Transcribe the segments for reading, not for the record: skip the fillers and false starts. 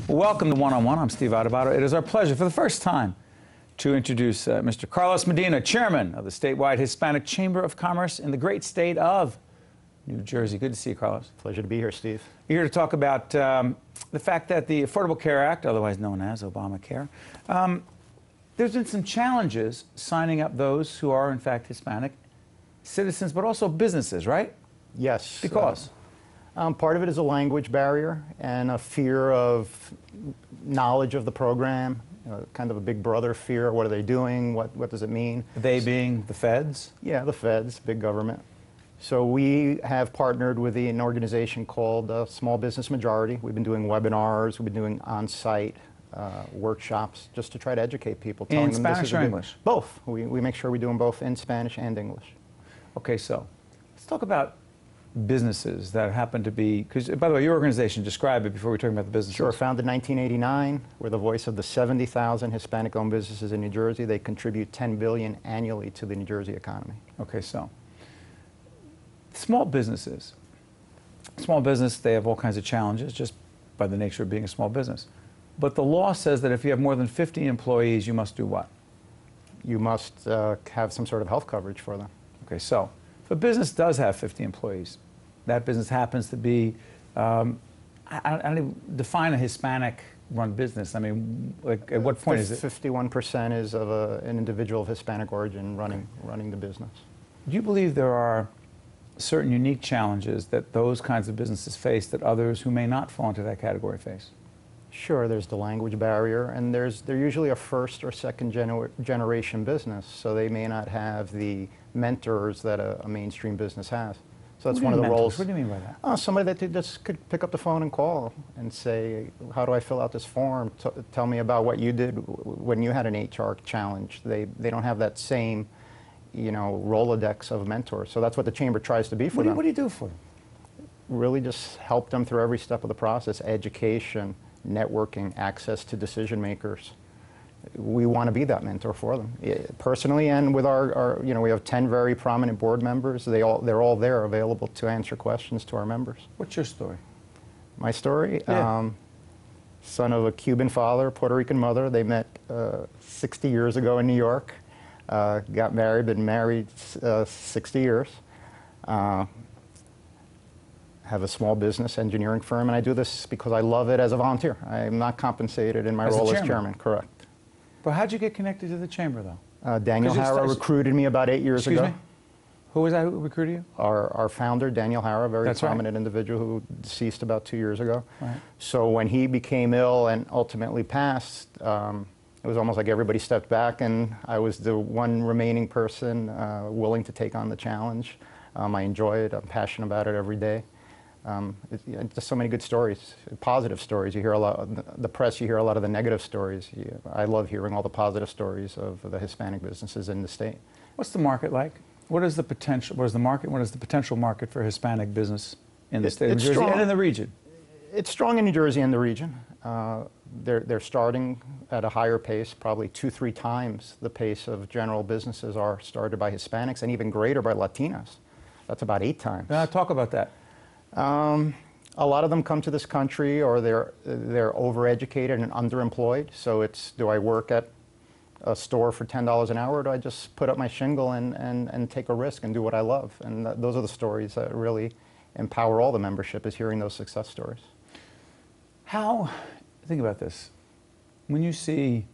Welcome to One-on-One. I'm Steve Adubato. It is our pleasure for the first time to introduce Mr. Carlos Medina, Chairman of the statewide Hispanic Chamber of Commerce in the great state of New Jersey. Good to see you, Carlos. Pleasure to be here, Steve. You're here to talk about the fact that the Affordable Care Act, otherwise known as Obamacare, there's been some challenges signing up those who are, in fact, Hispanic citizens, but also businesses, right? Yes. Because? Part of it is a language barrier and a fear of knowledge of the program, kind of a big brother fear. What are they doing? What does it mean? They being the feds? Yeah, the feds, big government. So we have partnered with an organization called Small Business Majority. We've been doing webinars, we've been doing on-site workshops just to try to educate people. In Spanish or English? Both. We make sure we do them both in Spanish and English. Okay, so let's talk about businesses that happen to be, because by the way, your organization, describe it before we talk about the businesses. Sure, founded in 1989. We're the voice of the 70,000 Hispanic-owned businesses in New Jersey. They contribute $10 billion annually to the New Jersey economy. Okay, so small businesses. Small business, they have all kinds of challenges just by the nature of being a small business. But the law says that if you have more than 50 employees, you must do what? You must have some sort of health coverage for them. Okay, so if a business does have 50 employees, that business happens to be, I don't even define a Hispanic-run business. I mean, like, at what point is it? 51% is of an individual of Hispanic origin running the business. Do you believe there are certain unique challenges that those kinds of businesses face that others who may not fall into that category face? Sure, there's the language barrier, and they're usually a first or second generation business, so they may not have the mentors that a mainstream business has. So that's one of the roles. What do you mean by that? Somebody that just could pick up the phone and call and say, how do I fill out this form? Tell me about what you did when you had an HR challenge. They don't have that same, Rolodex of mentors. So that's what the Chamber tries to be for them. What do you do for them? Really just help them through every step of the process, education, networking, access to decision makers. We want to be that mentor for them, personally, and with our we have 10 very prominent board members. They're all there available to answer questions to our members. What's your story? My story? Yeah. Son of a Cuban father, Puerto Rican mother. They met 60 years ago in New York. Got married, been married 60 years. Have a small business engineering firm, and I do this because I love it as a volunteer. I'm not compensated in my role as chairman. Correct. But how'd you get connected to the Chamber, though? Daniel Hara recruited me about 8 years ago. Excuse me? Who was that who recruited you? Our founder, Daniel Hara, very prominent individual who deceased about 2 years ago. Right. So when he became ill and ultimately passed, it was almost like everybody stepped back, and I was the one remaining person willing to take on the challenge. I enjoy it. I'm passionate about it every day. Just so many good stories, positive stories. You hear a lot, the press, you hear a lot of the negative stories. I love hearing all the positive stories of the Hispanic businesses in the state. What's the market like? What is the potential, what is the market, what is the potential market for Hispanic business in the state of New Jersey and in the region? It's strong in New Jersey and the region. They're starting at a higher pace, probably 2-3 times the pace of general businesses are started by Hispanics, and even greater by Latinos. That's about 8 times. Talk about that. A lot of them come to this country, or they're overeducated and underemployed. So it's, do I work at a store for $10 an hour, or do I just put up my shingle and take a risk and do what I love? And those are the stories that really empower all the membership, is hearing those success stories. Think about this. When you see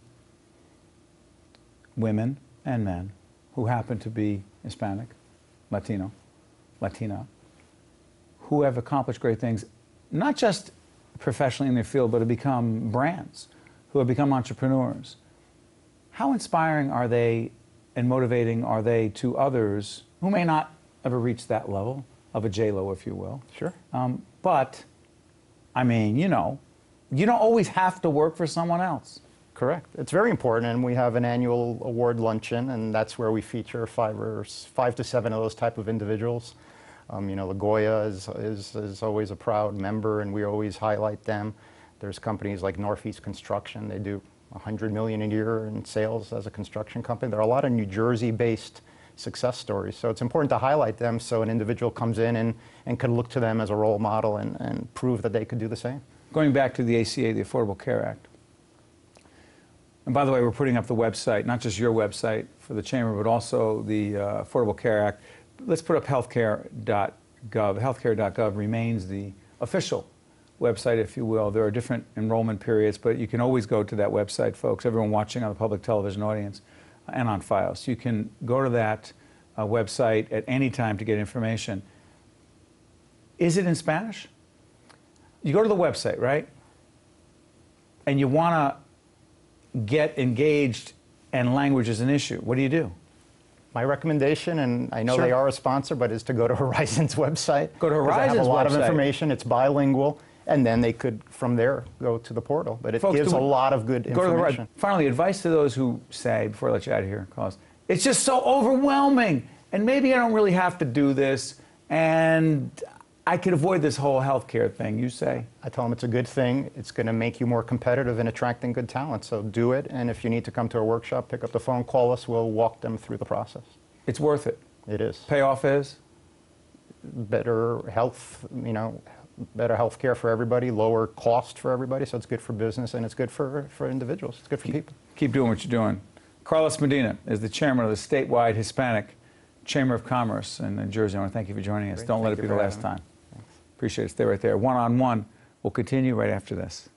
women and men who happen to be Hispanic, Latino, Latina, who have accomplished great things, not just professionally in their field, but have become brands, who have become entrepreneurs. How inspiring are they and motivating are they to others who may not ever reach that level of a J-Lo, if you will? Sure. But, I mean, you don't always have to work for someone else. Correct. It's very important, and we have an annual award luncheon, and that's where we feature 5 to 7 of those type of individuals. LaGoya is always a proud member, and we always highlight them. There's companies like Northeast Construction. They do $100 million a year in sales as a construction company. There are a lot of New Jersey-based success stories, so it's important to highlight them so an individual comes in and can look to them as a role model and prove that they could do the same. going back to the ACA, the Affordable Care Act. And by the way, we're putting up the website, not just your website for the Chamber, but also the Affordable Care Act. Let's put up healthcare.gov. Healthcare.gov remains the official website, if you will. There are different enrollment periods, but you can always go to that website, folks, everyone watching on the public television audience and on file. So you can go to that website at any time to get information. Is it in Spanish? You go to the website, right? And you want to get engaged and language is an issue. What do you do? My recommendation, and I know Sure. they are a sponsor, but is to go to Horizon's website. Go to 'cause Horizon's they have a lot website. of information. It's bilingual, and then they could, from there, go to the portal. But it Folks, gives a lot of good go information. Finally, advice to those who say, before I let you out of here, Carlos, it's just so overwhelming, and maybe I don't really have to do this, and I could avoid this whole healthcare thing, you say? I tell them it's a good thing. It's going to make you more competitive in attracting good talent. So do it, and if you need to come to a workshop, pick up the phone, call us. We'll walk them through the process. It's worth it. It is. Payoff is? Better health, better health care for everybody, lower cost for everybody, so it's good for business and it's good for individuals. It's good for people. Keep doing what you're doing. Carlos Medina is the chairman of the statewide Hispanic Chamber of Commerce in New Jersey. I want to thank you for joining us. Great. Don't let Thank it you be the for last having me. time. Appreciate it. Stay right there. One-on-one will continue right after this.